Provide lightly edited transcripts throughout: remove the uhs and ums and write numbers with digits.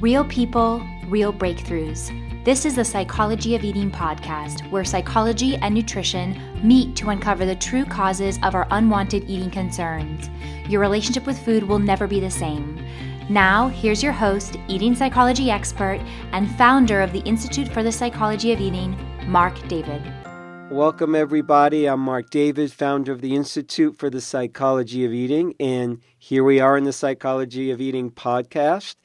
Real people, real breakthroughs. This is the Psychology of Eating podcast, where psychology and nutrition meet to uncover the true causes of our unwanted eating concerns. Your relationship with food will never be the same. Now, here's your host, eating psychology expert, and founder of the Institute for the Psychology of Eating, Marc David. Welcome, everybody. I'm Marc David, founder of the Institute for the Psychology of Eating, and here we are in the Psychology of Eating podcast.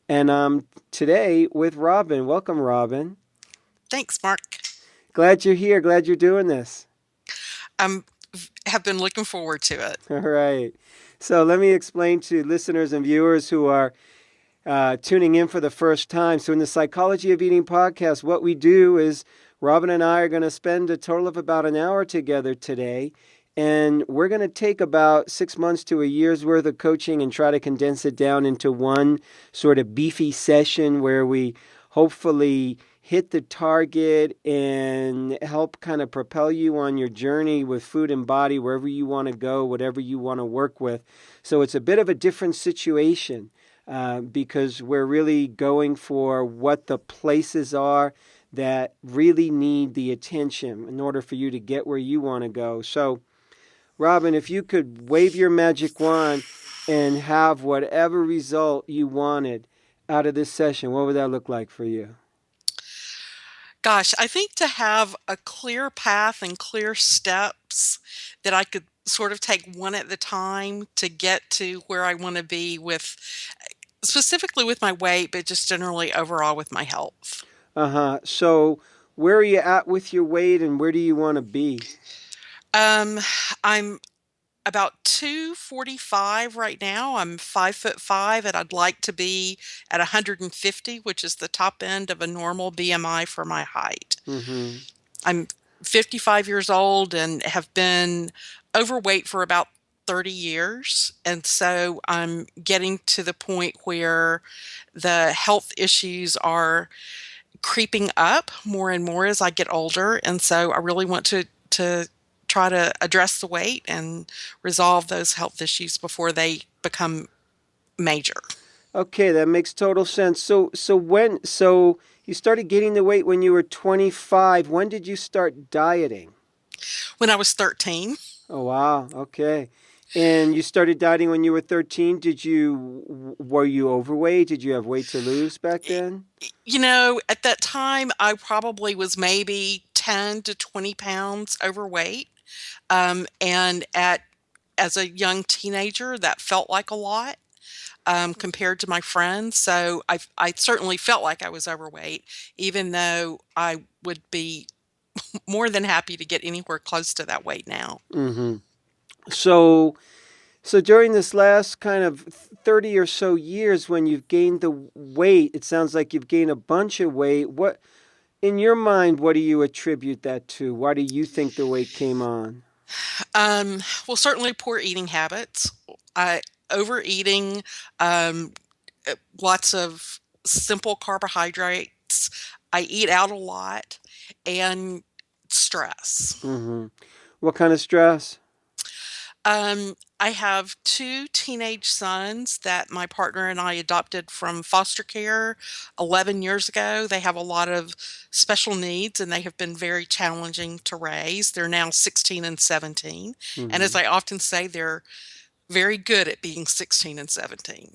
And I'm today with Robin. Welcome, Robin. Thanks, Mark. Glad you're here. Glad you're doing this. Have been looking forward to it. All right. So let me explain to listeners and viewers who are tuning in for the first time. So in the Psychology of Eating podcast, what we do is Robin and I are going to spend a total of about an hour together today. And we're going to take about 6 months to a year's worth of coaching and try to condense it down into one sort of beefy session where we hopefully hit the target and help kind of propel you on your journey with food and body, wherever you want to go, whatever you want to work with. So it's a bit of a different situation because we're really going for what the places are that really need the attention in order for you to get where you want to go. So Robin, if you could wave your magic wand and have whatever result you wanted out of this session, what would that look like for you? Gosh, I think to have a clear path and clear steps that I could sort of take one at a time to get to where I want to be with, specifically with my weight, but just generally overall with my health. So where are you at with your weight and where do you want to be? I'm about 245 right now. I'm 5'5", and I'd like to be at 150, which is the top end of a normal BMI for my height. Mm-hmm. I'm 55 years old and have been overweight for about 30 years. And so I'm getting to the point where the health issues are creeping up more and more as I get older. And so I really want to try to address the weight and resolve those health issues before they become major. Okay, that makes total sense. So you started gaining the weight when you were 25. When did you start dieting? When I was 13. Oh, wow. Okay. And you started dieting when you were 13. Were you overweight? Did you have weight to lose back then? You know, at that time, I probably was maybe 10 to 20 pounds overweight. And as a young teenager, that felt like a lot compared to my friends. So I certainly felt like I was overweight, even though I would be more than happy to get anywhere close to that weight now. Mm-hmm. So during this last kind of 30 or so years when you've gained the weight, it sounds like you've gained a bunch of weight. What, in your mind, what do you attribute that to? Why do you think the weight came on? Well, certainly poor eating habits, overeating, lots of simple carbohydrates. I eat out a lot, and stress. Mm-hmm. What kind of stress? I have 2 teenage sons that my partner and I adopted from foster care 11 years ago. They have a lot of special needs and they have been very challenging to raise. They're now 16 and 17. Mm-hmm. And as I often say, they're very good at being 16 and 17.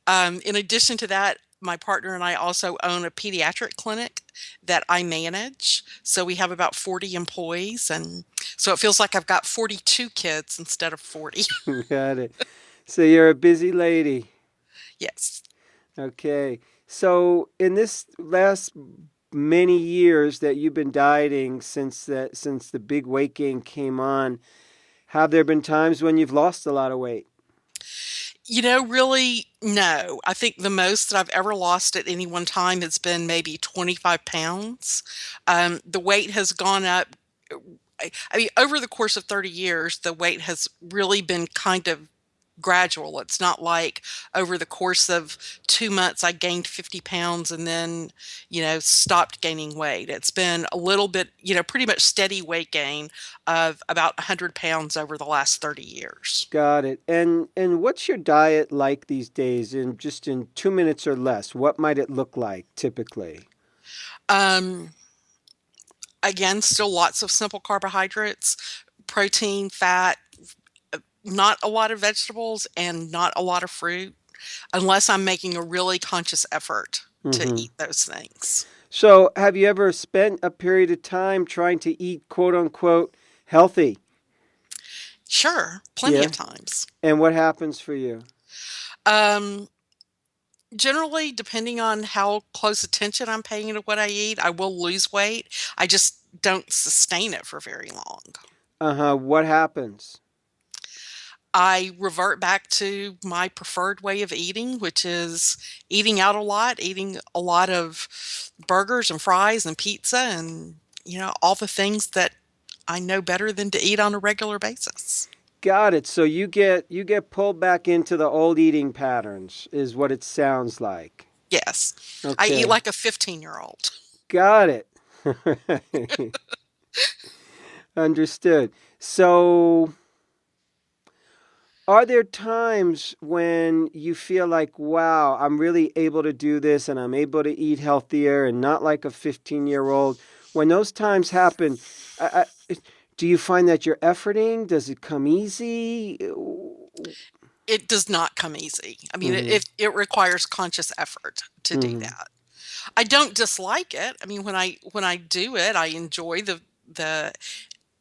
In addition to that, my partner and I also own a pediatric clinic that I manage. So we have about 40 employees. And so it feels like I've got 42 kids instead of 40. Got it. So you're a busy lady. Yes. Okay. So in this last many years that you've been dieting since the big weight gain came on, have there been times when you've lost a lot of weight? You know, really, no. I think the most that I've ever lost at any one time has been maybe 25 pounds. The weight has gone up. I mean, over the course of 30 years, the weight has really been kind of gradual. It's not like over the course of 2 months I gained 50 pounds and then, stopped gaining weight. It's been a little bit, pretty much steady weight gain of about 100 pounds over the last 30 years. Got it. And what's your diet like these days? In 2 minutes or less, what might it look like typically? Um, Again, still lots of simple carbohydrates, protein, fat, not a lot of vegetables, and not a lot of fruit, unless I'm making a really conscious effort to Mm-hmm. eat those things. So, have you ever spent a period of time trying to eat quote unquote healthy? Sure, plenty of Yeah. times. And what happens for you? Um, Generally, depending on how close attention I'm paying to what I eat, I will lose weight. I just don't sustain it for very long. Uh-huh. What happens? I revert back to my preferred way of eating, which is eating out a lot, eating a lot of burgers and fries and pizza and, all the things that I know better than to eat on a regular basis. Got it. So you get pulled back into the old eating patterns, is what it sounds like. Yes, I eat Okay. like a 15-year-old. Got it. Understood. So, are there times when you feel like, wow, I'm really able to do this and I'm able to eat healthier and not like a 15-year-old? When those times happen, do you find that you're efforting? Does it come easy? It does not come easy. I mean, Mm-hmm. it requires conscious effort to do Mm-hmm. that. I don't dislike it. I mean, when I do it, I enjoy the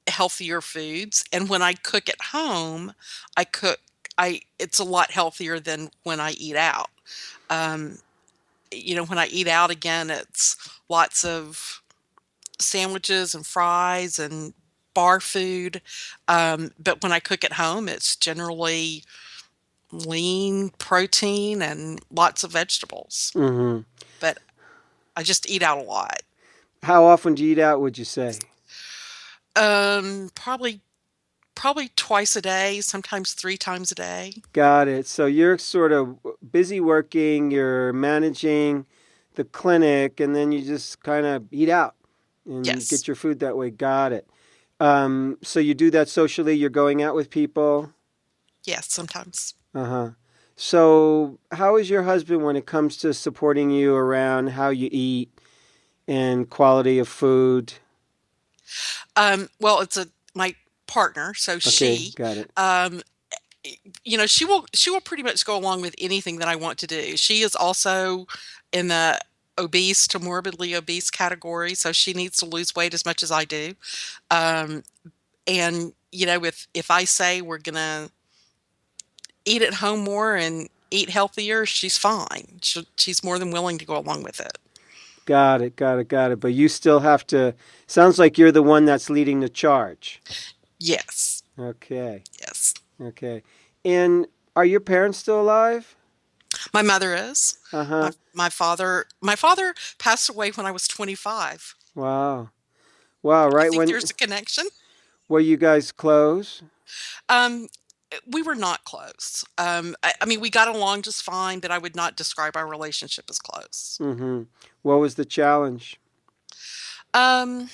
healthier foods, and when I cook at home, I cook I it's a lot healthier than when I eat out. Um, when I eat out again, it's lots of sandwiches and fries and bar food. But when I cook at home, it's generally lean protein and lots of vegetables. Mm-hmm. But I just eat out a lot. How often do you eat out, would you say? Probably twice a day, sometimes 3 times a day. Got it. So you're sort of busy working, you're managing the clinic, and then you just kind of eat out and Yes. get your food that way. Got it. So you do that socially, you're going out with people? Yes, sometimes. Uh-huh. So how is your husband when it comes to supporting you around how you eat and quality of food? Well, it's a my partner, so Okay, she, got it. um, she will pretty much go along with anything that I want to do. She is also in the obese to morbidly obese category, so she needs to lose weight as much as I do. Um, and if I say we're gonna eat at home more and eat healthier, she's fine. She's more than willing to go along with it. Got it, got it, got it. But you still have to, sounds like you're the one that's leading the charge. Yes, Okay. yes. Okay. And are your parents still alive? My mother is. Uh-huh. My father passed away when I was 25. Wow. Wow, I right think when there's a connection. were you guys close? Um, we were not close. I mean, we got along just fine, but I would not describe our relationship as close. Mm-hmm. What was the challenge? Um,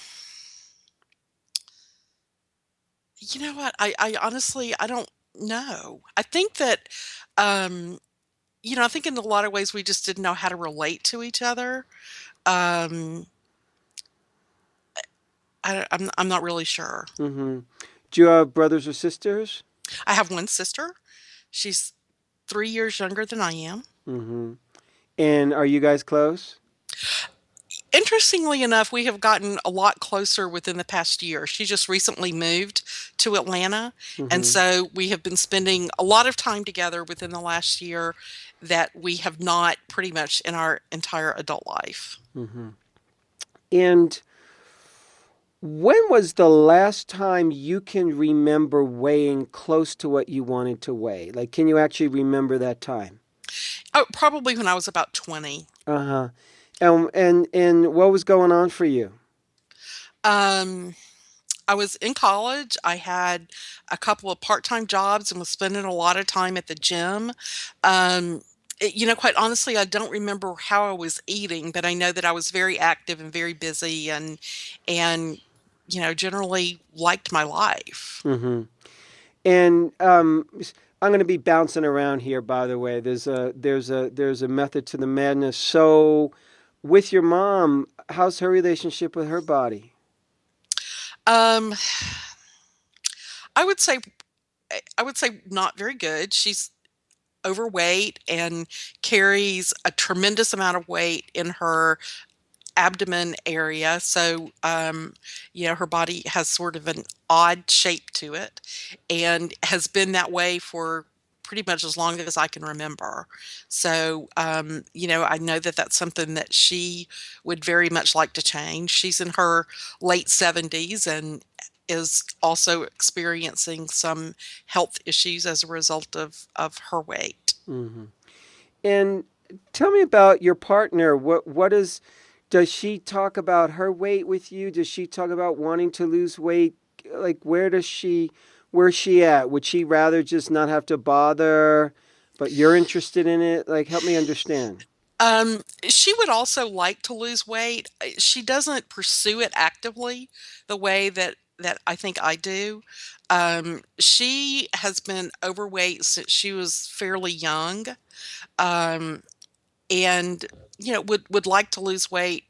you know what? I honestly, I don't know. I think that, um, I think in a lot of ways we just didn't know how to relate to each other. Um, I'm not really sure. Mm-hmm. Do you have brothers or sisters? I have one sister. She's 3 years younger than I am. Mm-hmm. And are you guys close? Interestingly enough, we have gotten a lot closer within the past year. She just recently moved to Atlanta, and Mm-hmm. so we have been spending a lot of time together within the last year that we have not pretty much in our entire adult life. Mm-hmm. And when was the last time you can remember weighing close to what you wanted to weigh? Like, can you actually remember that time? Oh, probably when I was about 20. Uh-huh. And what was going on for you? Um, I was in college. I had a couple of part-time jobs and was spending a lot of time at the gym. Quite honestly, I don't remember how I was eating, but I know that I was very active and very busy and generally liked my life. Mm-hmm. And I'm going to be bouncing around here. By the way, there's a method to the madness. So, with your mom, how's her relationship with her body? Um, I would say I would say not very good. She's overweight and carries a tremendous amount of weight in her abdomen area. So, her body has sort of an odd shape to it and has been that way for pretty much as long as I can remember. So, I know that that's something that she would very much like to change. She's in her late 70s and is also experiencing some health issues as a result of her weight. Mm-hmm. And tell me about your partner. Does she talk about her weight with you? Does she talk about wanting to lose weight? Like, where's she at? Would she rather just not have to bother, but you're interested in it? Like, help me understand. She would also like to lose weight. She doesn't pursue it actively the way that I think I do. She has been overweight since she was fairly young, um, and would like to lose weight,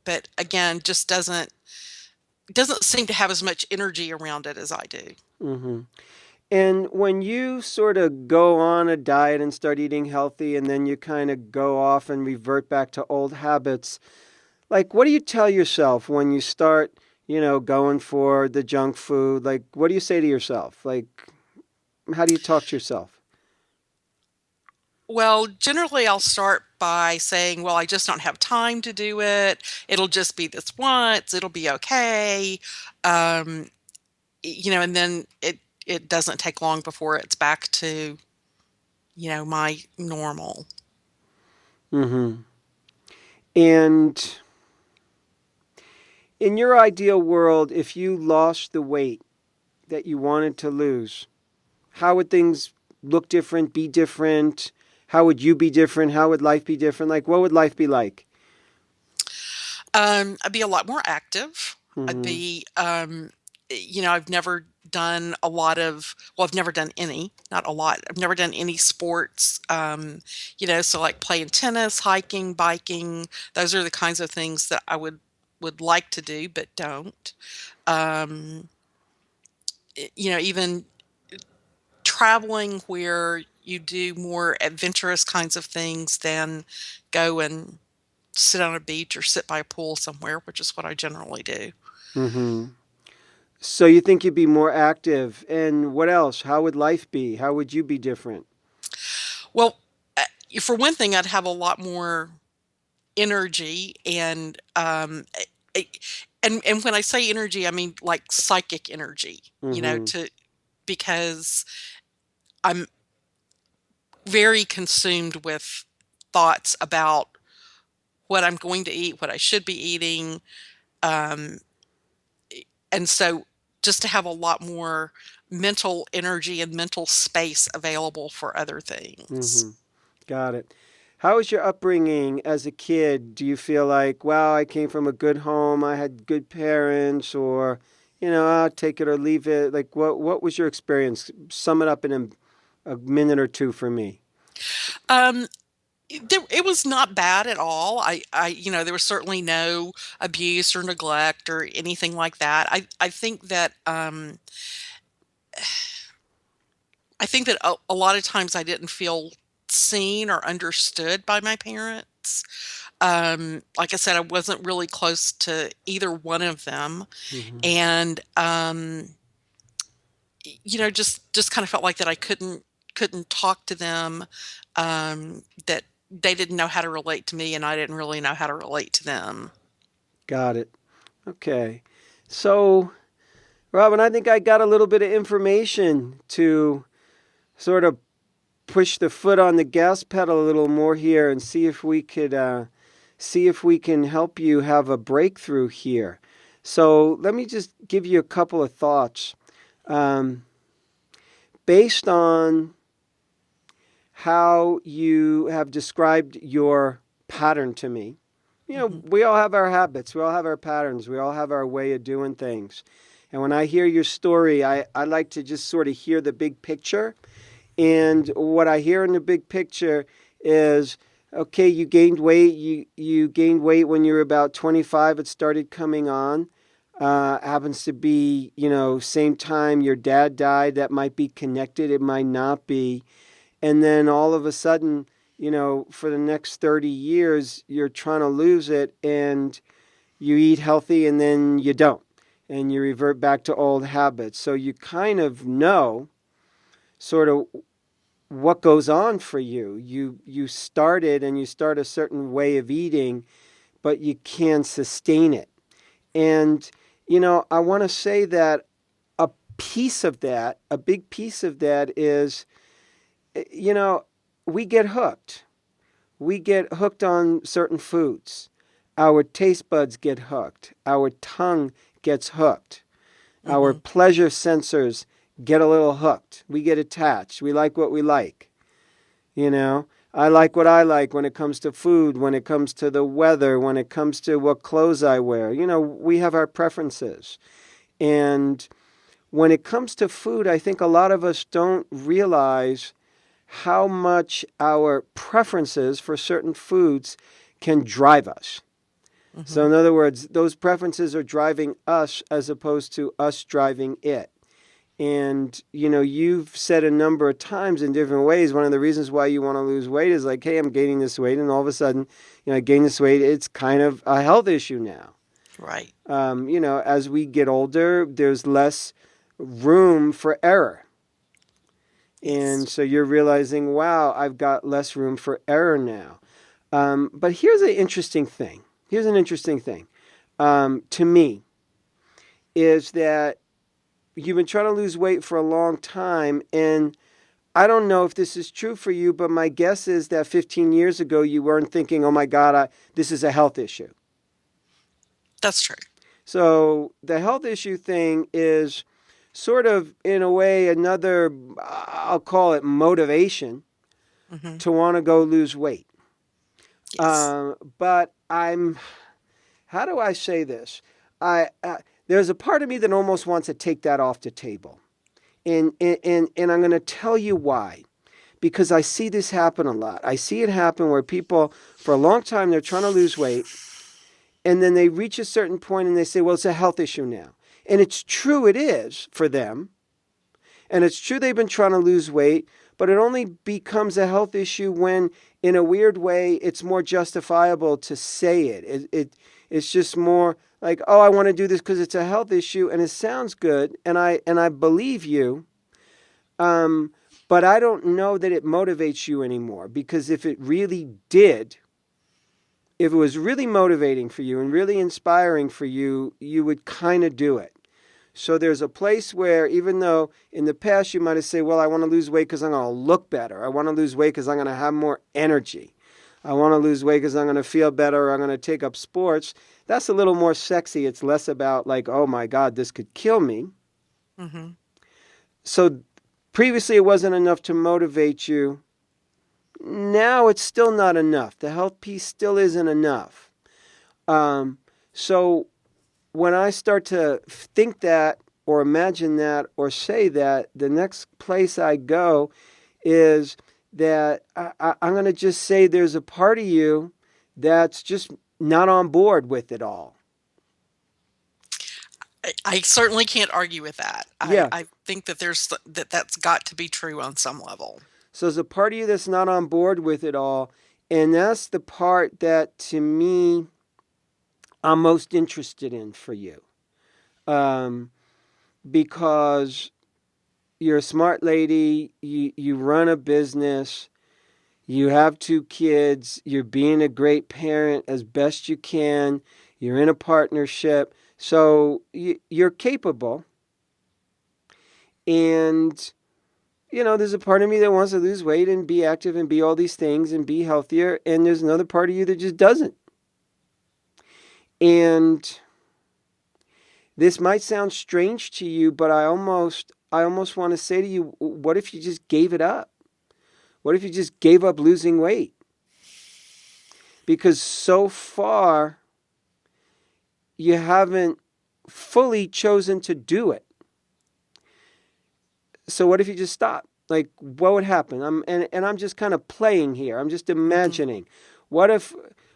but again, just doesn't seem to have as much energy around it as I do. Mm-hmm. And when you sort of go on a diet and start eating healthy, and then you kind of go off and revert back to old habits, like, what do you tell yourself when you start, going for the junk food? Like, what do you say to yourself? Like, how do you talk to yourself? Well, generally, I'll start by saying, well, I just don't have time to do it. It'll just be this once. It'll be okay. Um, and then it doesn't take long before it's back to, my normal. Mm-hmm. And in your ideal world, if you lost the weight that you wanted to lose, how would things look different, be different? How would you be different? How would life be different? Like, what would life be like? I'd be a lot more active. I'd Mm-hmm. be, I've never done a lot of, well, I've never done any, not a lot. I've never done any sports, so like playing tennis, hiking, biking. Those are the kinds of things that I would like to do, but don't. Um, Even traveling where you do more adventurous kinds of things than go and sit on a beach or sit by a pool somewhere, which is what I generally do. Mm-hmm. So you think you'd be more active. And what else? How would life be? How would you be different? Well, for one thing, I'd have a lot more energy I- and when I say energy, I mean like psychic energy, Mm-hmm. to because I'm very consumed with thoughts about what I'm going to eat, what I should be eating, um, and so just to have a lot more mental energy and mental space available for other things. Mm-hmm. Got it. How was your upbringing as a kid? Do you feel like, wow, I came from a good home, I had good parents, or, I'll take it or leave it? Like, what was your experience? Sum it up in a minute or two for me. Um, it was not bad at all. There was certainly no abuse or neglect or anything like that. I think that a lot of times I didn't feel seen or understood by my parents. Like I said, I wasn't really close to either one of them, Mm-hmm. and just kind of felt like that I couldn't talk to them. That they didn't know how to relate to me, and I didn't really know how to relate to them. Got it. Okay. So, Robin, I think I got a little bit of information to sort of push the foot on the gas pedal a little more here and see if we can help you have a breakthrough here. So let me just give you a couple of thoughts. Based on how you have described your pattern to me, we all have our habits, we all have our patterns, we all have our way of doing things. And when I hear your story, I like to just sort of hear the big picture. And what I hear in the big picture is, okay, you gained weight. You gained weight when you were about 25. It started coming on. Happens to be, same time your dad died. That might be connected. It might not be. And then all of a sudden, for the next 30 years, you're trying to lose it, and you eat healthy, and then you don't. And you revert back to old habits. So you kind of know sort of what goes on for you. You started and you start a certain way of eating, but you can't sustain it. And, I want to say that a big piece of that is, we get hooked. We get hooked on certain foods. Our taste buds get hooked. Our tongue gets hooked. Our pleasure sensors get a little hooked. We get attached. We like what we like. I like what I like when it comes to food, when it comes to the weather, when it comes to what clothes I wear. We have our preferences. And when it comes to food, I think a lot of us don't realize how much our preferences for certain foods can drive us. So in other words, those preferences are driving us as opposed to us driving it. And, you've said a number of times in different ways, one of the reasons why you want to lose weight is like, hey, I'm gaining this weight. And all of a sudden, I gain this weight. It's kind of a health issue now. Right. As we get older, there's less room for error. And so you're realizing, wow, I've got less room for error now. But here's an interesting thing. To me, is that you've been trying to lose weight for a long time, and I don't know if this is true for you, but my guess is that 15 years ago you weren't thinking, oh my God, this is a health issue. That's true. So the health issue thing is sort of, in a way, another, I'll call it motivation to want to go lose weight. Yes. But how do I say this? There's a part of me that almost wants to take that off the table. And I'm going to tell you why. Because I see this happen a lot. I see it happen where people, for a long time, they're trying to lose weight. And then they reach a certain point and they say, well, it's a health issue now. And it's true, it is for them. And it's true they've been trying to lose weight. But it only becomes a health issue when, in a weird way, it's more justifiable to say it. It's just more like, oh, I want to do this because it's a health issue and it sounds good, and I believe you, but I don't know that it motivates you anymore, because if it really did, if it was really motivating for you and really inspiring for you, you would kind of do it. So there's a place where, even though in the past you might have said, well, I want to lose weight because I'm going to look better. I want to lose weight because I'm going to have more energy. I want to lose weight because I'm going to feel better, or I'm going to take up sports. That's a little more sexy. It's less about like, oh my God, this could kill me. So previously it wasn't enough to motivate you. Now it's still not enough. The health piece still isn't enough. So when I start to think that, or imagine that, or say that, the next place I go is that I'm going to just say there's a part of you that's just not on board with it all. I certainly can't argue with that. Yeah. I think that that's got to be true on some level. So there's a part of you that's not on board with it all. And that's the part that, to me, I'm most interested in for you. Because you're a smart lady, you run a business, you have 2 kids, you're being a great parent as best you can, you're in a partnership, so you're capable. And, there's a part of me that wants to lose weight and be active and be all these things and be healthier, and there's another part of you that just doesn't. And This might sound strange to you, but I almost want to say to you, what if you just gave it up? What if you just gave up losing weight? Because so far, you haven't fully chosen to do it. So what if you just stop? Like, what would happen? I'm just kind of playing here. I'm just imagining. What if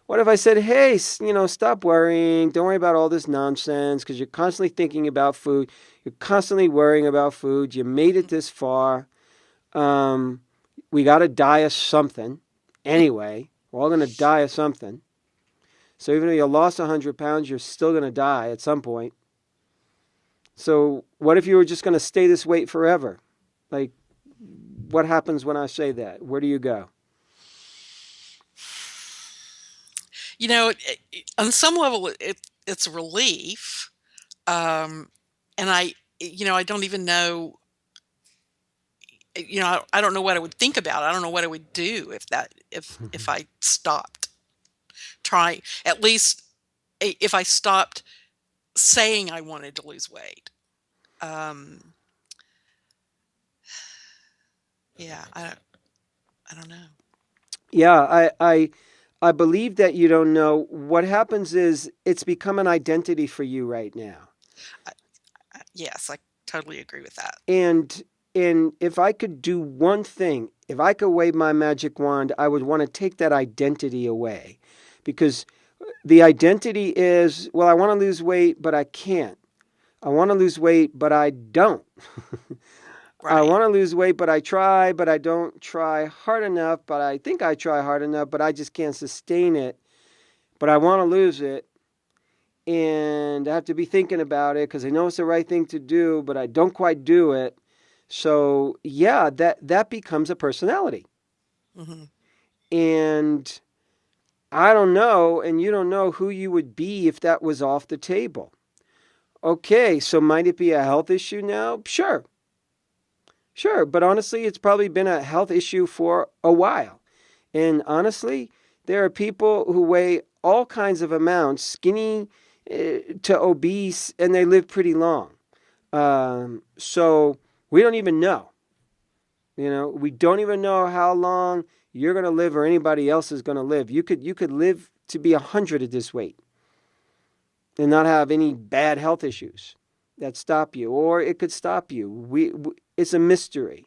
I said, hey, stop worrying. Don't worry about all this nonsense because you're constantly thinking about food. You're constantly worrying about food. You made it this far. We got to die of something anyway. We're all going to die of something. So even though you lost 100 pounds, you're still going to die at some point. So what if you were just going to stay this weight forever? Like, what happens when I say that? Where do you go? On some level, it's a relief. And I don't even know, I don't know what I would think about. I don't know what I would do if I stopped trying, at least if I stopped saying I wanted to lose weight. Yeah, I don't know. Yeah, I believe that you don't know. What happens is it's become an identity for you right now. Yes, I totally agree with that. And if I could do one thing, if I could wave my magic wand, I would want to take that identity away. Because the identity is, well, I want to lose weight, but I can't. I want to lose weight, but I don't. Right. I want to lose weight, but I try, but I don't try hard enough, but I think I try hard enough, but I just can't sustain it. But I want to lose it. And I have to be thinking about it because I know it's the right thing to do, but I don't quite do it. So, yeah, that becomes a personality. Mm-hmm. And I don't know, and you don't know who you would be if that was off the table. Okay, so might it be a health issue now? Sure. But honestly, it's probably been a health issue for a while. And honestly, there are people who weigh all kinds of amounts, skinny to obese, and they live pretty long. So we don't even know. We don't even know how long you're going to live or anybody else is going to live. You could live to be 100 at this weight and not have any bad health issues that stop you, or it could stop you. It's a mystery.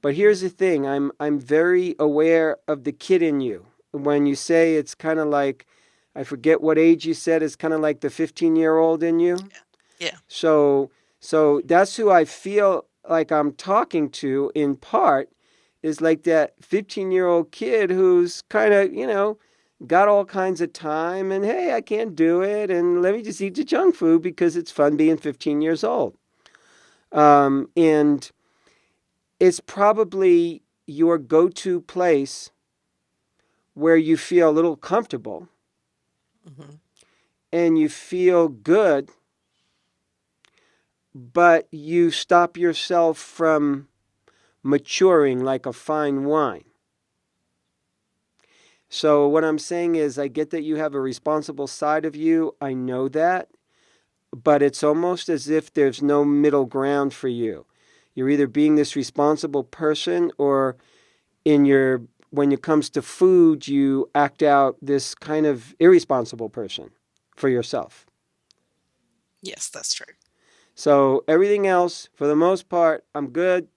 But here's the thing. I'm very aware of the kid in you. When you say it's kind of like, I forget what age you said, it's kind of like the 15-year-old in you. Yeah. So that's who I feel like I'm talking to in part, is like that 15-year-old kid who's kind of, got all kinds of time and, hey, I can't do it. And let me just eat the junk food because it's fun being 15 years old. And it's probably your go-to place where you feel a little comfortable and you feel good, but you stop yourself from maturing like a fine wine. So what I'm saying is, I get that you have a responsible side of you. I know that. But it's almost as if there's no middle ground for you. You're either being this responsible person, or when it comes to food, you act out this kind of irresponsible person for yourself. Yes, that's true. So everything else, for the most part, I'm good,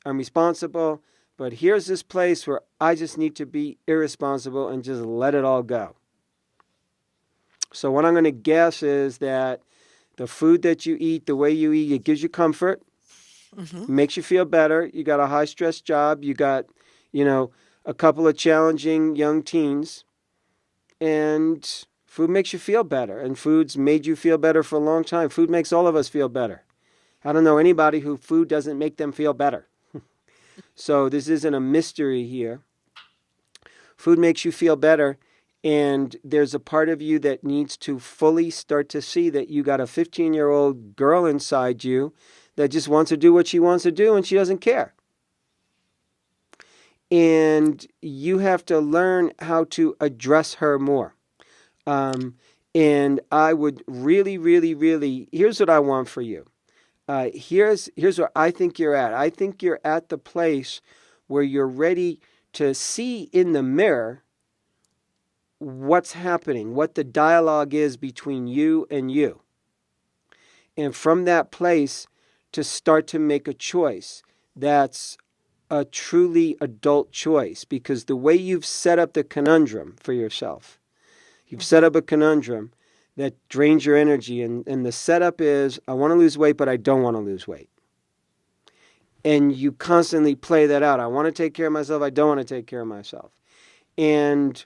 I'm responsible, but here's this place where I just need to be irresponsible and just let it all go. So what I'm going to guess is that the food that you eat, the way you eat, it gives you comfort, makes you feel better. You got a high-stress job. You got, a couple of challenging young teens. And food makes you feel better. And food's made you feel better for a long time. Food makes all of us feel better. I don't know anybody who food doesn't make them feel better. So this isn't a mystery here. Food makes you feel better. And there's a part of you that needs to fully start to see that you got a 15-year-old girl inside you that just wants to do what she wants to do and she doesn't care. And you have to learn how to address her more. And I would really, really, really, here's what I want for you. Here's where I think you're at. I think you're at the place where you're ready to see in the mirror what's happening, what the dialogue is between you and you. And from that place to start to make a choice that's a truly adult choice, because the way you've set up the conundrum for yourself, you've set up a conundrum that drains your energy, and the setup is, I want to lose weight, but I don't want to lose weight. And you constantly play that out. I want to take care of myself, I don't want to take care of myself. And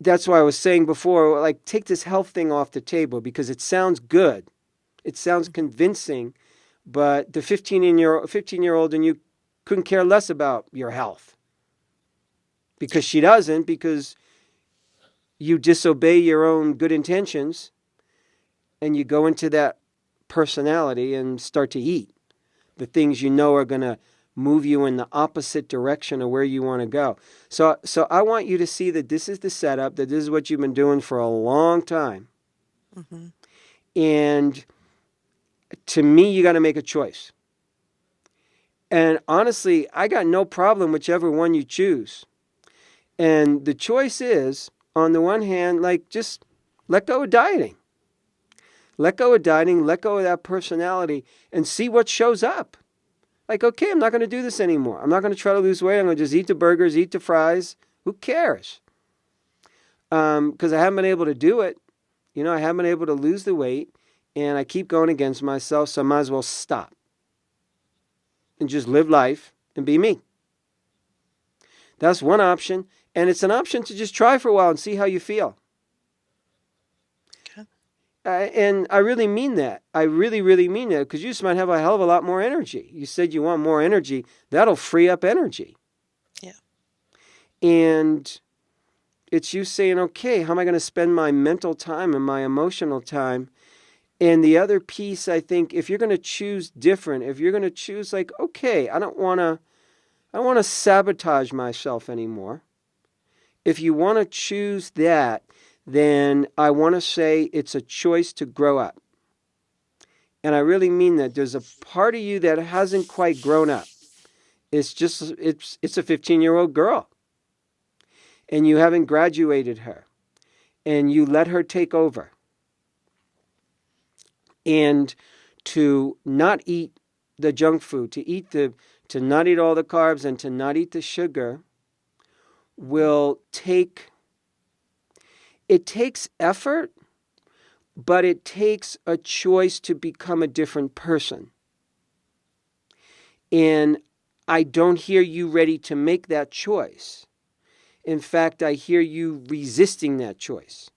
that's why I was saying before, like, take this health thing off the table, because it sounds good. It sounds convincing, but the 15-year-old in you couldn't care less about your health. Because she doesn't, because you disobey your own good intentions and you go into that personality and start to eat the things you know are going to move you in the opposite direction of where you want to go. So I want you to see that this is the setup, that this is what you've been doing for a long time. Mm-hmm. And to me, you got to make a choice. And honestly, I got no problem whichever one you choose. And the choice is, on the one hand, like, just let go of dieting. Let go of dieting, let go of that personality, and see what shows up. Like, okay, I'm not going to do this anymore. I'm not going to try to lose weight. I'm going to just eat the burgers, eat the fries. Who cares? Because I haven't been able to do it. I haven't been able to lose the weight, and I keep going against myself, so I might as well stop and just live life and be me. That's one option. And it's an option to just try for a while and see how you feel. Okay. And I really mean that. I really, really mean that, because you just might have a hell of a lot more energy. You said you want more energy. That'll free up energy. Yeah. And it's you saying, okay, how am I going to spend my mental time and my emotional time? And the other piece, I think, if you're going to choose different, if you're going to choose like, okay, I don't want to sabotage myself anymore. If you want to choose that, then I want to say it's a choice to grow up. And I really mean that. There's a part of you that hasn't quite grown up. It's a 15-year-old girl. And you haven't graduated her. And you let her take over. And to not eat the junk food, to not eat all the carbs and to not eat the sugar, it takes effort, but it takes a choice to become a different person. And I don't hear you ready to make that choice. In fact, I hear you resisting that choice.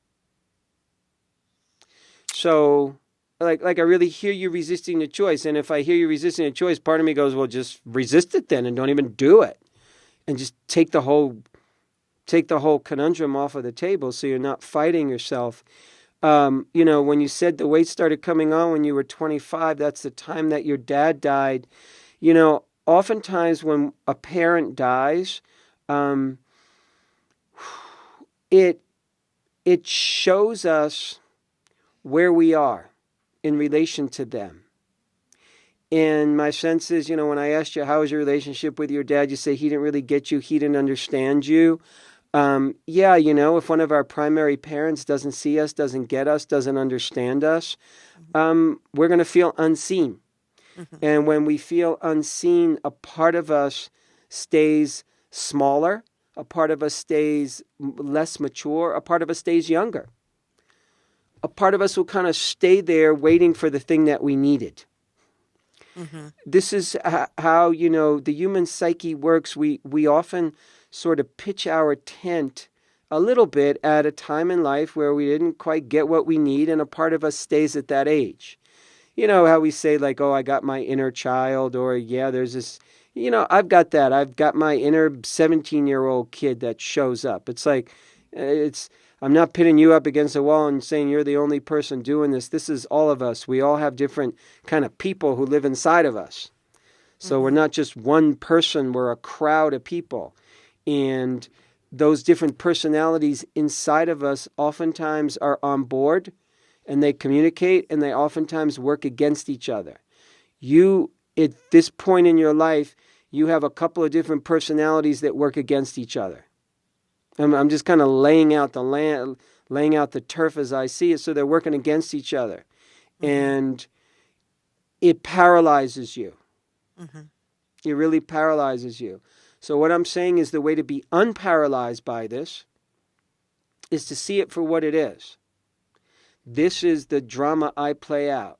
So, like I really hear you resisting the choice. And if I hear you resisting the choice, part of me goes, well, just resist it then and don't even do it. And just take the whole conundrum off of the table so you're not fighting yourself. When you said the weight started coming on when you were 25, that's the time that your dad died. Oftentimes when a parent dies, it shows us where we are in relation to them. And my sense is, when I asked you, how was your relationship with your dad? You say he didn't really get you. He didn't understand you. If one of our primary parents doesn't see us, doesn't get us, doesn't understand us, we're going to feel unseen. Mm-hmm. And when we feel unseen, a part of us stays smaller. A part of us stays less mature. A part of us stays younger. A part of us will kind of stay there waiting for the thing that we needed. Mm-hmm. This is how, the human psyche works. We often sort of pitch our tent a little bit at a time in life where we didn't quite get what we need, and a part of us stays at that age. How we say, like, oh, I got my inner child, or yeah, there's this, I've got that. I've got my inner 17-year-old kid that shows up. It's like, I'm not pitting you up against the wall and saying you're the only person doing this. This is all of us. We all have different kind of people who live inside of us. So We're not just one person. We're a crowd of people. And those different personalities inside of us oftentimes are on board, and they communicate, and they oftentimes work against each other. You, at this point in your life, you have a couple of different personalities that work against each other. I'm just kind of laying out the turf as I see it, so they're working against each other. And it paralyzes you. It really paralyzes you. So what I'm saying is the way to be unparalyzed by this is to see it for what it is. This is the drama I play out.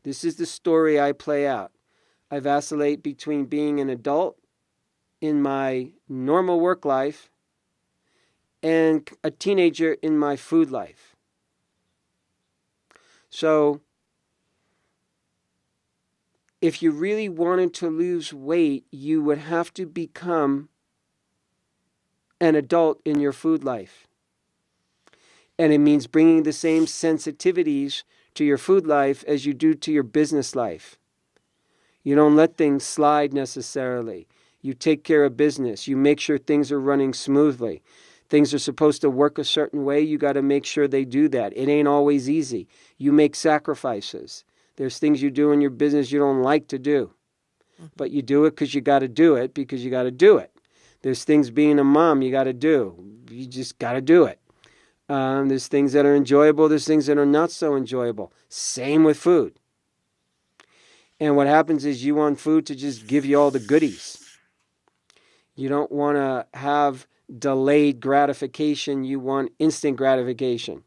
This is the story I play out. I vacillate between being an adult in my normal work life and a teenager in my food life. So if you really wanted to lose weight, you would have to become an adult in your food life. And it means bringing the same sensitivities to your food life as you do to your business life. You don't let things slide necessarily. You take care of business. You make sure things are running smoothly. Things are supposed to work a certain way. You got to make sure they do that. It ain't always easy. You make sacrifices. There's things you do in your business you don't like to do. But you do it because you got to do it because you got to do it. There's things being a mom you got to do. You just got to do it. There's things that are enjoyable. There's things that are not so enjoyable. Same with food. And what happens is you want food to just give you all the goodies. You don't want to have delayed gratification. You want instant gratification.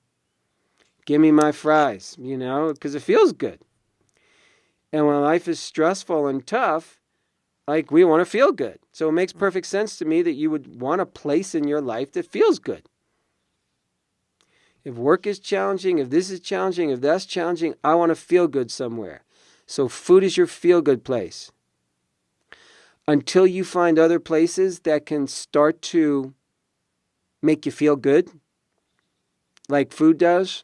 Give me my fries, because it feels good. And when life is stressful and tough, we want to feel good. So it makes perfect sense to me that you would want a place in your life that feels good. If work is challenging, if this is challenging, if that's challenging, I want to feel good somewhere. So food is your feel-good place. Until you find other places that can start to make you feel good, like food does,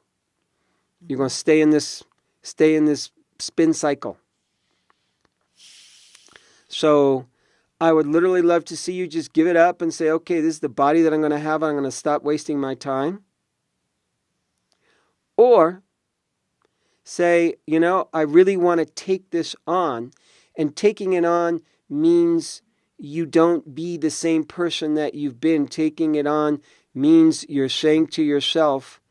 you're going to stay in this spin cycle. So I would literally love to see you just give it up and say, okay, this is the body that I'm going to have. I'm going to stop wasting my time. Or say, I really want to take this on. And taking it on means you don't be the same person that you've been. Taking it on means you're saying to yourself,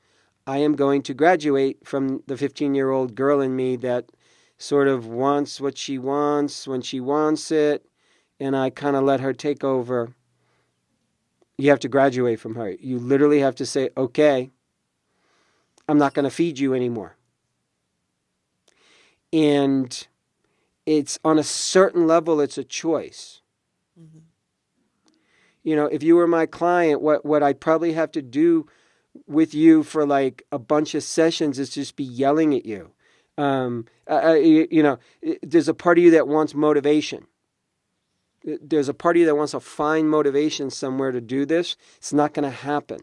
I am going to graduate from the 15-year-old girl in me that sort of wants what she wants when she wants it, and I kind of let her take over. You have to graduate from her. You literally have to say, okay, I'm not going to feed you anymore. And it's on a certain level, it's a choice. If you were my client, what I'd probably have to do with you for a bunch of sessions is just be yelling at you. There's a part of you that wants motivation. There's a part of you that wants to find motivation somewhere to do this. It's not going to happen.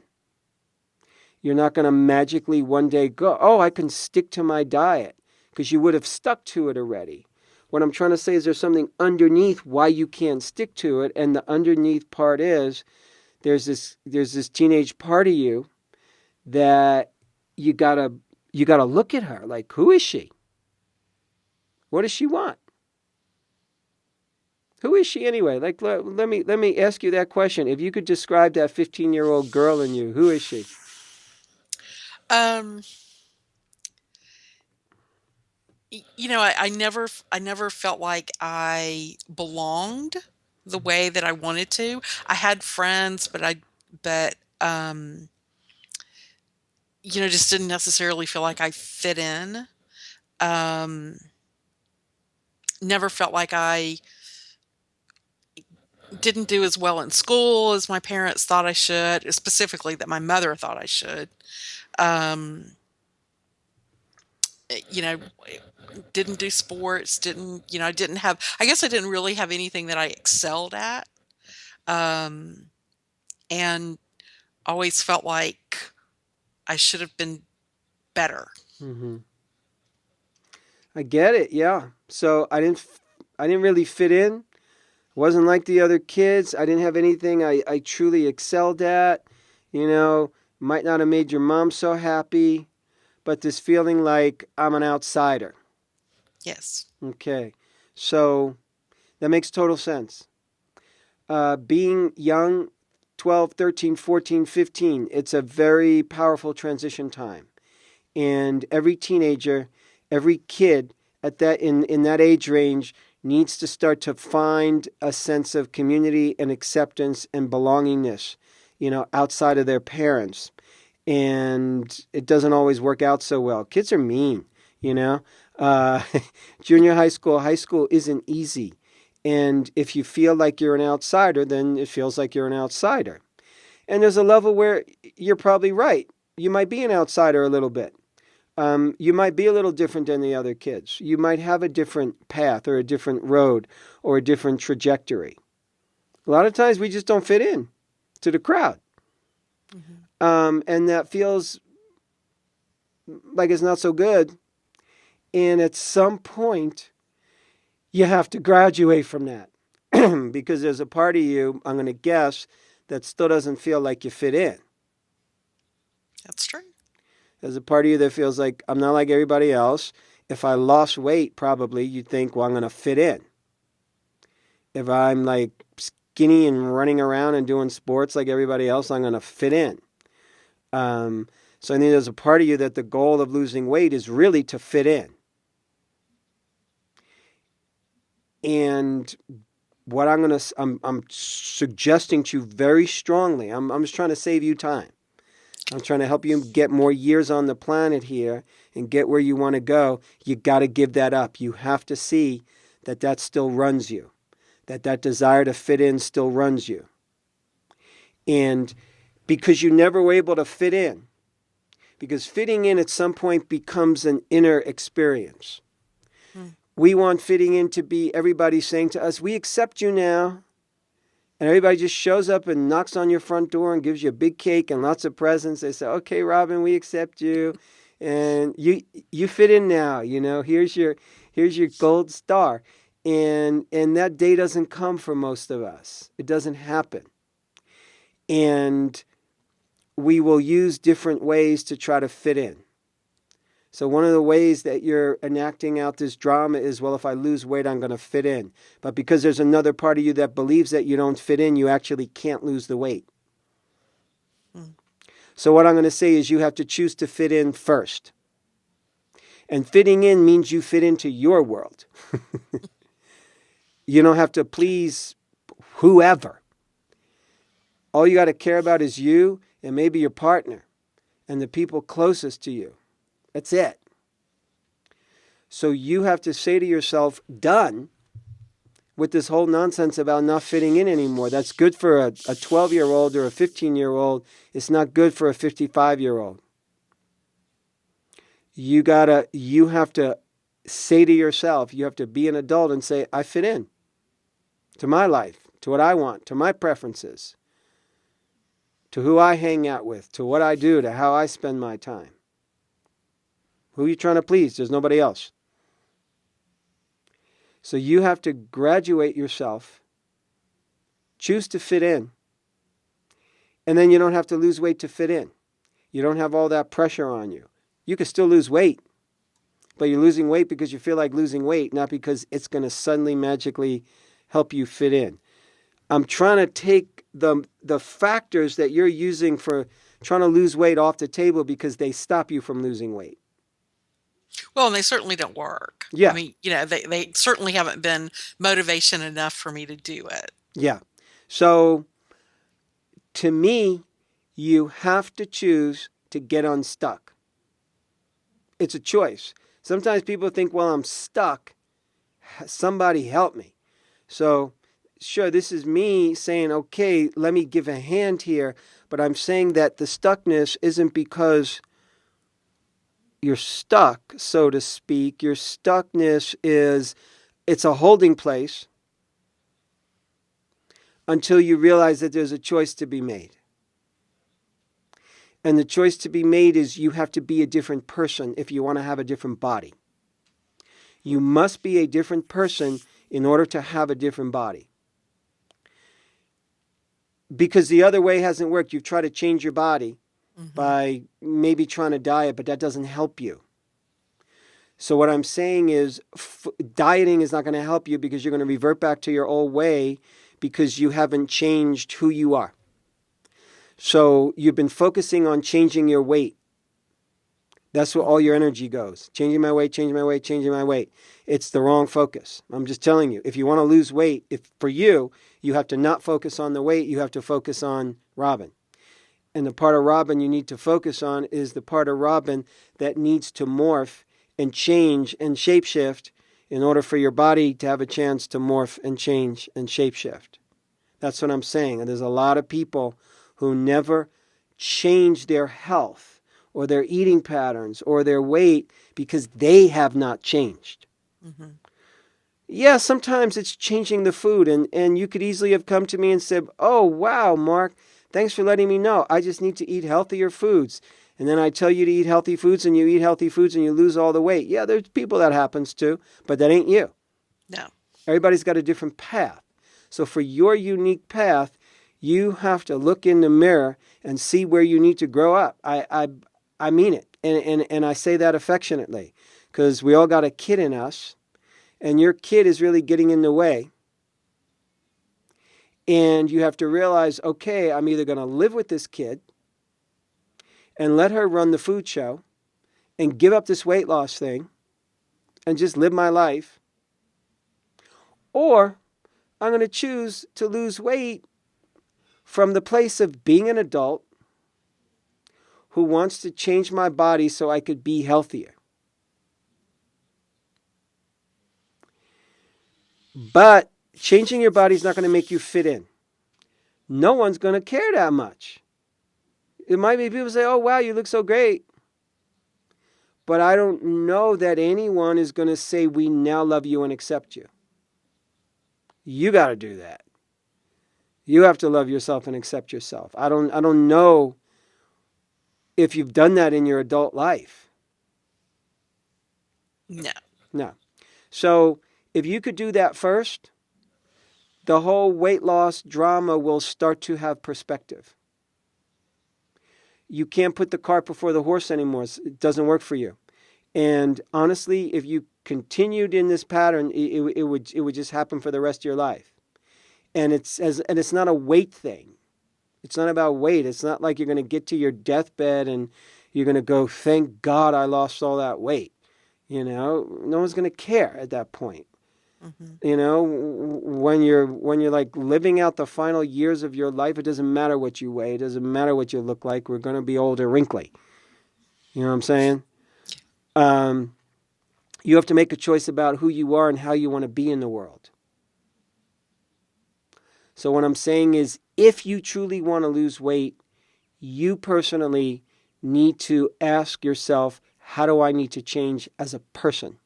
You're not going to magically one day go, I can stick to my diet, because you would have stuck to it already. What I'm trying to say is there's something underneath why you can't stick to it, and the underneath part is there's this teenage part of you that you gotta look at her like, who is she? What does she want? Who is she anyway? Let me ask you that question. If you could describe that 15-year-old girl in you, who is she? I never felt like I belonged the way that I wanted to. I had friends, but just didn't necessarily feel like I fit in. Never felt like I didn't do as well in school as my parents thought I should, specifically that my mother thought I should. Didn't do sports, I didn't really have anything that I excelled at. And always felt like I should have been better. Mm-hmm. I get it. Yeah. So I didn't really fit in. Wasn't like the other kids. I didn't have anything I truly excelled at. Might not have made your mom so happy, but this feeling like I'm an outsider. Yes. Okay. So that makes total sense. Being young, 12, 13, 14, 15, it's a very powerful transition time. And every teenager, every kid in that age range needs to start to find a sense of community and acceptance and belongingness, outside of their parents. And it doesn't always work out so well. Kids are mean, you know. Uh, Junior high school isn't easy. And if you feel like you're an outsider, then it feels like you're an outsider. And there's a level where you're probably right. You might be an outsider a little bit. You might be a little different than the other kids. You might have a different path or a different road or a different trajectory. A lot of times we just don't fit in to the crowd. Mm-hmm. And that feels like it's not so good. And at some point, you have to graduate from that because there's a part of you, I'm going to guess, that still doesn't feel like you fit in. That's true. There's a part of you that feels like I'm not like everybody else. If I lost weight, probably you'd think, well, I'm going to fit in. If I'm like skinny and running around and doing sports like everybody else, I'm going to fit in. So I think there's a part of you that the goal of losing weight is really to fit in. And what I'm suggesting to you very strongly, I'm just trying to save you time. I'm trying to help you get more years on the planet here and get where you want to go. You got to give that up. You have to see that still runs you, that desire to fit in still runs you. And because you never were able to fit in, because fitting in at some point becomes an inner experience. We want fitting in to be everybody saying to us, we accept you now. And everybody just shows up and knocks on your front door and gives you a big cake and lots of presents. They say, okay, Robin, we accept you. And you fit in now, here's your gold star. And that day doesn't come for most of us. It doesn't happen. And we will use different ways to try to fit in. So one of the ways that you're enacting out this drama is, well, if I lose weight, I'm going to fit in. But because there's another part of you that believes that you don't fit in, you actually can't lose the weight. So what I'm going to say is you have to choose to fit in first. And fitting in means you fit into your world. You don't have to please whoever. All you got to care about is you and maybe your partner and the people closest to you. That's it. So you have to say to yourself, done with this whole nonsense about not fitting in anymore. That's good for a 12-year-old or a 15-year-old. It's not good for a 55-year-old. You have to say to yourself, you have to be an adult and say, I fit in to my life, to what I want, to my preferences, to who I hang out with, to what I do, to how I spend my time. Who are you trying to please? There's nobody else. So you have to graduate yourself, choose to fit in, and then you don't have to lose weight to fit in. You don't have all that pressure on you. You can still lose weight, but you're losing weight because you feel like losing weight, not because it's going to suddenly magically help you fit in. I'm trying to take the factors that you're using for trying to lose weight off the table because they stop you from losing weight. Well, and they certainly don't work. Yeah. I mean, they certainly haven't been motivation enough for me to do it. Yeah. So to me, you have to choose to get unstuck. It's a choice. Sometimes people think, well, I'm stuck. Somebody help me. So sure, this is me saying, okay, let me give a hand here. But I'm saying that the stuckness isn't because you're stuck, so to speak. Your stuckness it's a holding place until you realize that there's a choice to be made. And the choice to be made is you have to be a different person if you want to have a different body. You must be a different person in order to have a different body. because the other way hasn't worked. You've tried to change your body Mm-hmm. by maybe trying to diet, but that doesn't help you. So what I'm saying is dieting is not going to help you because you're going to revert back to your old way because you haven't changed who you are. So you've been focusing on changing your weight. That's where all your energy goes. Changing my weight, changing my weight, changing my weight. It's the wrong focus. I'm just telling you, if you want to lose weight, for you, you have to not focus on the weight. You have to focus on Robin. And the part of Robin you need to focus on is the part of Robin that needs to morph and change and shapeshift in order for your body to have a chance to morph and change and shapeshift. That's what I'm saying. And there's a lot of people who never change their health or their eating patterns or their weight because they have not changed. Mm-hmm. Yeah, sometimes it's changing the food. And you could easily have come to me and said, oh, wow, Mark, thanks for letting me know. I just need to eat healthier foods. And then I tell you to eat healthy foods and you eat healthy foods and you lose all the weight. Yeah, there's people that happens to, but that ain't you. No. Everybody's got a different path. So for your unique path, you have to look in the mirror and see where you need to grow up. I mean it. And I say that affectionately because we all got a kid in us and your kid is really getting in the way. And you have to realize, okay, I'm either going to live with this kid and let her run the food show and give up this weight loss thing and just live my life. Or I'm going to choose to lose weight from the place of being an adult who wants to change my body so I could be healthier. But changing your body is not going to make you fit in. No one's going to care that much. It might be people say, oh, wow, you look so great. But I don't know that anyone is going to say, we now love you and accept you. You got to do that. You have to love yourself and accept yourself. I don't know if you've done that in your adult life. No. So if you could do that first, the whole weight loss drama will start to have perspective. You can't put the cart before the horse anymore. It doesn't work for you. And honestly, if you continued in this pattern, it would just happen for the rest of your life. And it's not a weight thing. It's not about weight. It's not like you're going to get to your deathbed and you're going to go, thank God I lost all that weight. You know, no one's going to care at that point. Mm-hmm. You know, when you're like living out the final years of your life, it doesn't matter what you weigh. It doesn't matter what you look like. We're going to be old and wrinkly. You know what I'm saying? You have to make a choice about who you are and how you want to be in the world. So what I'm saying is, if you truly want to lose weight, you personally need to ask yourself, how do I need to change as a person?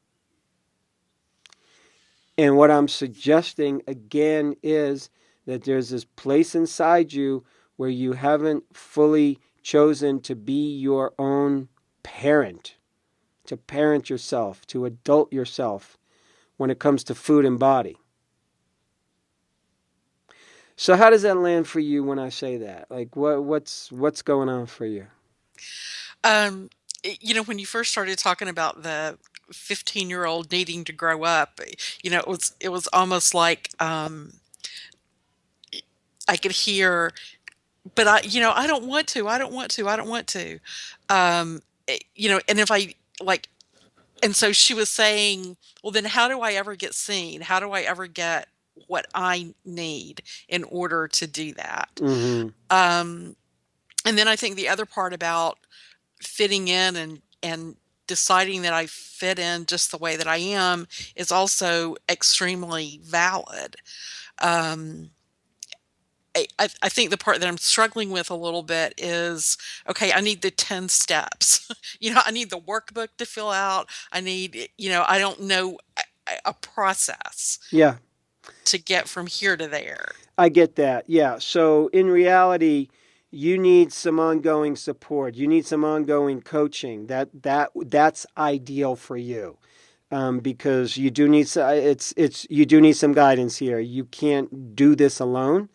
And what I'm suggesting again is that there's this place inside you where you haven't fully chosen to be your own parent, to parent yourself, to adult yourself when it comes to food and body. So how does that land for you when I say that? Like what's going on for you? You know, when you first started talking about the 15-year-old needing to grow up, you know, it was almost like I could hear, but I don't want to. You know, and if I like, and so she was saying, well, then how do I ever get seen? How do I ever get what I need in order to do that? Mm-hmm. And then I think the other part about fitting in and deciding that I fit in just the way that I am is also extremely valid. I think the part that I'm struggling with a little bit is, okay, I need the 10 steps. You know, I need the workbook to fill out. I need, you know, I don't know a process. Yeah. To get from here to there. I get that. Yeah. So in reality, you need some ongoing support. You need some ongoing coaching. That's ideal for you. Because you do need you do need some guidance here. You can't do this alone.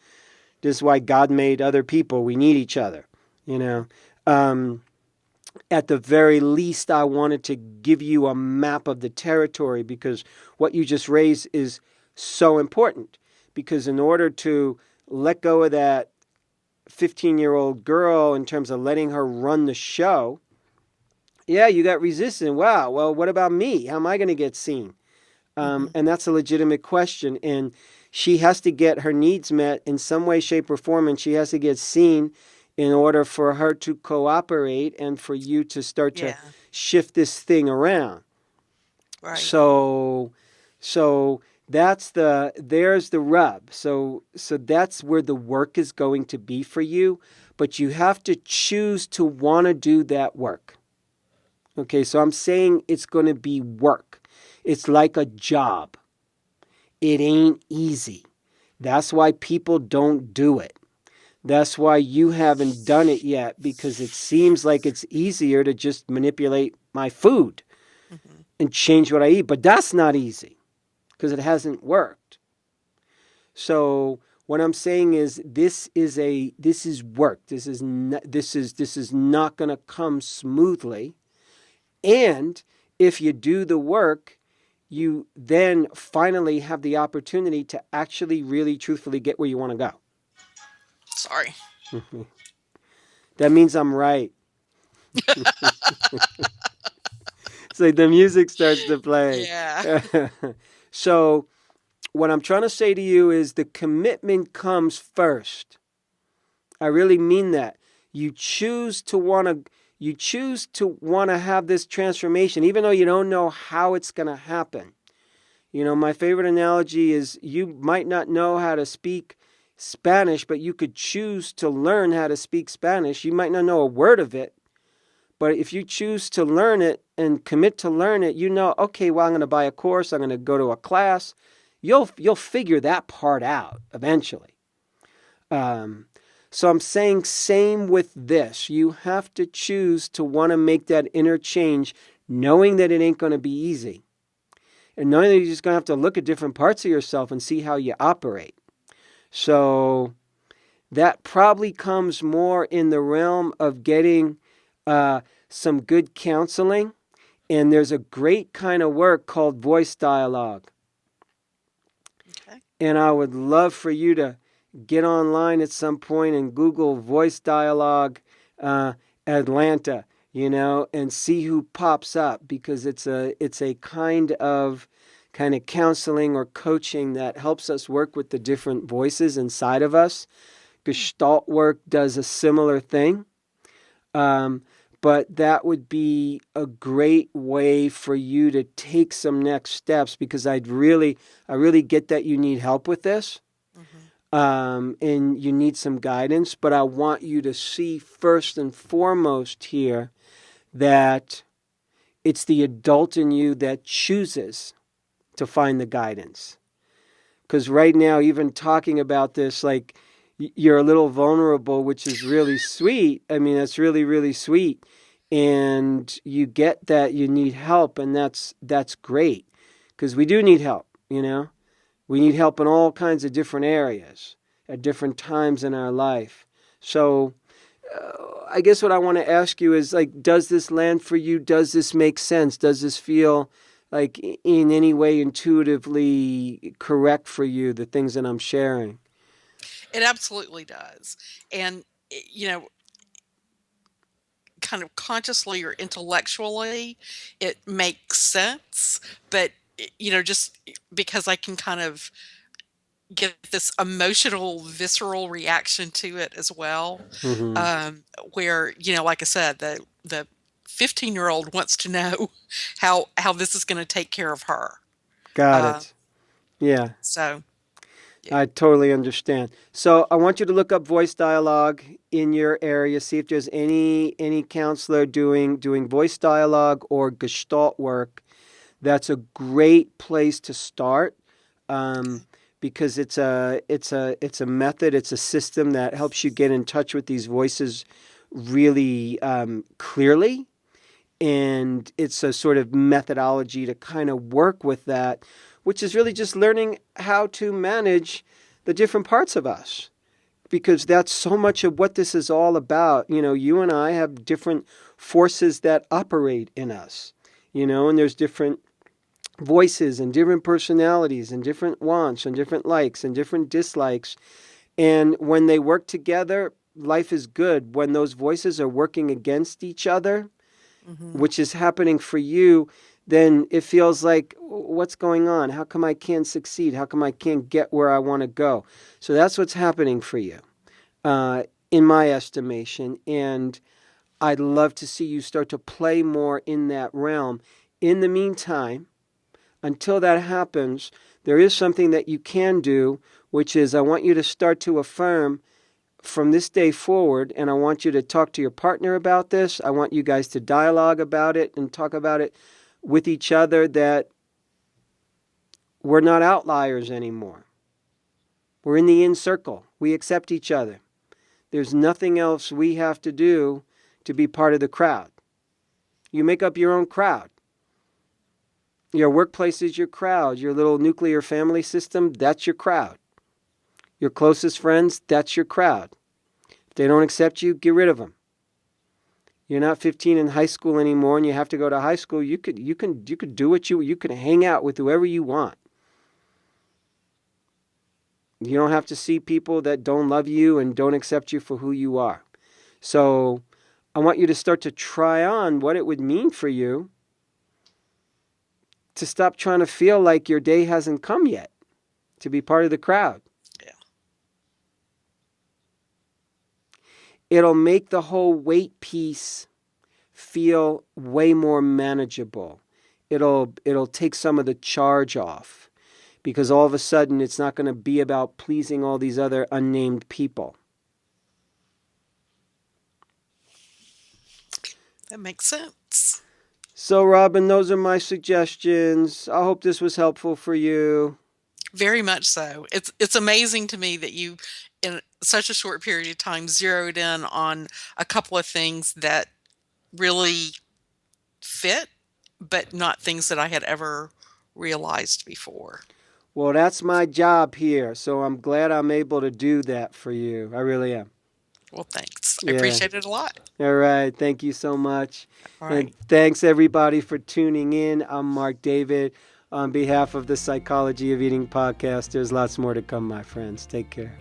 This is why God made other people. We need each other, you know. At the very least, I wanted to give you a map of the territory, because what you just raised is so important. Because in order to let go of that 15-year-old girl in terms of letting her run the show, yeah, you got resistance. Wow, well, what about me? How am I going to get seen? And that's a legitimate question. And she has to get her needs met in some way, shape, or form, and she has to get seen in order for her to cooperate and for you to start to shift this thing around. Right. So there's the rub. So that's where the work is going to be for you, but you have to choose to want to do that work. Okay, so I'm saying it's going to be work. It's like a job. It ain't easy. That's why people don't do it. That's why you haven't done it yet, because it seems like it's easier to just manipulate my food and change what I eat. But that's not easy, because it hasn't worked. So what I'm saying is this is work. This is not going to come smoothly. And if you do the work, you then finally have the opportunity to actually really truthfully get where you want to go. Sorry. That means I'm right. It's like the music starts to play. Yeah. So what I'm trying to say to you is the commitment comes first. I really mean that. You choose to want to have this transformation, even though you don't know how it's going to happen. You know, my favorite analogy is you might not know how to speak Spanish, but you could choose to learn how to speak Spanish. You might not know a word of it, but if you choose to learn it and commit to learn it, you know, okay, well, I'm going to buy a course, I'm going to go to a class. You'll figure that part out eventually. So I'm saying same with this. You have to choose to want to make that inner change, knowing that it ain't going to be easy. And knowing that you're just going to have to look at different parts of yourself and see how you operate. So that probably comes more in the realm of getting some good counseling. And there's a great kind of work called voice dialogue. Okay. And I would love for you to get online at some point and Google voice dialogue Atlanta, you know, and see who pops up, because it's a kind of counseling or coaching that helps us work with the different voices inside of us. Gestalt work does a similar thing. But that would be a great way for you to take some next steps, because I really get that you need help with this. And you need some guidance, but I want you to see first and foremost here that it's the adult in you that chooses to find the guidance. Because right now, even talking about this, like, you're a little vulnerable, which is really sweet. I mean, that's really, really sweet. And you get that you need help, and that's great. Because we do need help, you know. We need help in all kinds of different areas at different times in our life. So I guess what I want to ask you is, like, does this land for you? Does this make sense? Does this feel like in any way intuitively correct for you, the things that I'm sharing? It absolutely does. And, you know, kind of consciously or intellectually, it makes sense. But, you know, just because I can kind of get this emotional, visceral reaction to it as well, where, you know, like I said, the 15-year-old wants to know how this is going to take care of her. Got it. Yeah. So I totally understand. So I want you to look up voice dialogue in your area, see if there's any counselor doing voice dialogue or Gestalt work. That's a great place to start, because it's a method, it's a system that helps you get in touch with these voices really clearly, and it's a sort of methodology to kind of work with that, which is really just learning how to manage the different parts of us. because that's so much of what this is all about. You and I have different forces that operate in us, and there's different voices and different personalities and different wants and different likes and different dislikes. And when they work together, life is good. When those voices are working against each other, which is happening for you, then it feels like, what's going on? How come I can't succeed? How come I can't get where I want to go? So that's what's happening for you, in my estimation. And I'd love to see you start to play more in that realm. In the meantime, until that happens, there is something that you can do, which is I want you to start to affirm from this day forward, and I want you to talk to your partner about this. I want you guys to dialogue about it and talk about it with each other, that we're not outliers anymore. We're in the in circle. We accept each other. There's nothing else we have to do to be part of the crowd. You make up your own crowd. Your workplace is your crowd. Your little nuclear family system, that's your crowd. Your closest friends, that's your crowd. If they don't accept you, get rid of them. You're not 15 in high school anymore, and you have to go to high school. You could do what you can hang out with whoever you want. You don't have to see people that don't love you and don't accept you for who you are. So I want you to start to try on what it would mean for you to stop trying to feel like your day hasn't come yet, to be part of the crowd. It'll make the whole weight piece feel way more manageable. It'll take some of the charge off, because all of a sudden it's not going to be about pleasing all these other unnamed people. That makes sense. So, Robin, those are my suggestions. I hope this was helpful for you. Very much so. It's amazing to me that you, in such a short period of time, zeroed in on a couple of things that really fit, but not things that I had ever realized before. Well, that's my job here, so I'm glad I'm able to do that for you. I really am. Well, thanks. I appreciate it a lot. All right. Thank you so much. All right. And thanks, everybody, for tuning in. I'm Marc David. On behalf of the Psychology of Eating podcast, there's lots more to come, my friends. Take care.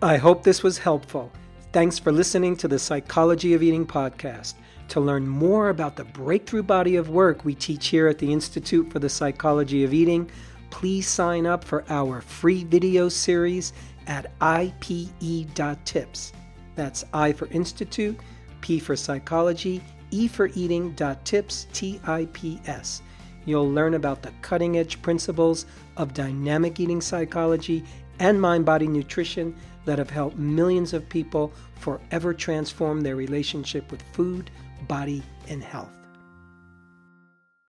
I hope this was helpful. Thanks for listening to the Psychology of Eating podcast. To learn more about the breakthrough body of work we teach here at the Institute for the Psychology of Eating, please sign up for our free video series at ipe.tips. That's I for Institute, P for Psychology, E for Eating.tips, TIPS. You'll learn about the cutting-edge principles of dynamic eating psychology and mind-body nutrition that have helped millions of people forever transform their relationship with food, body, and health.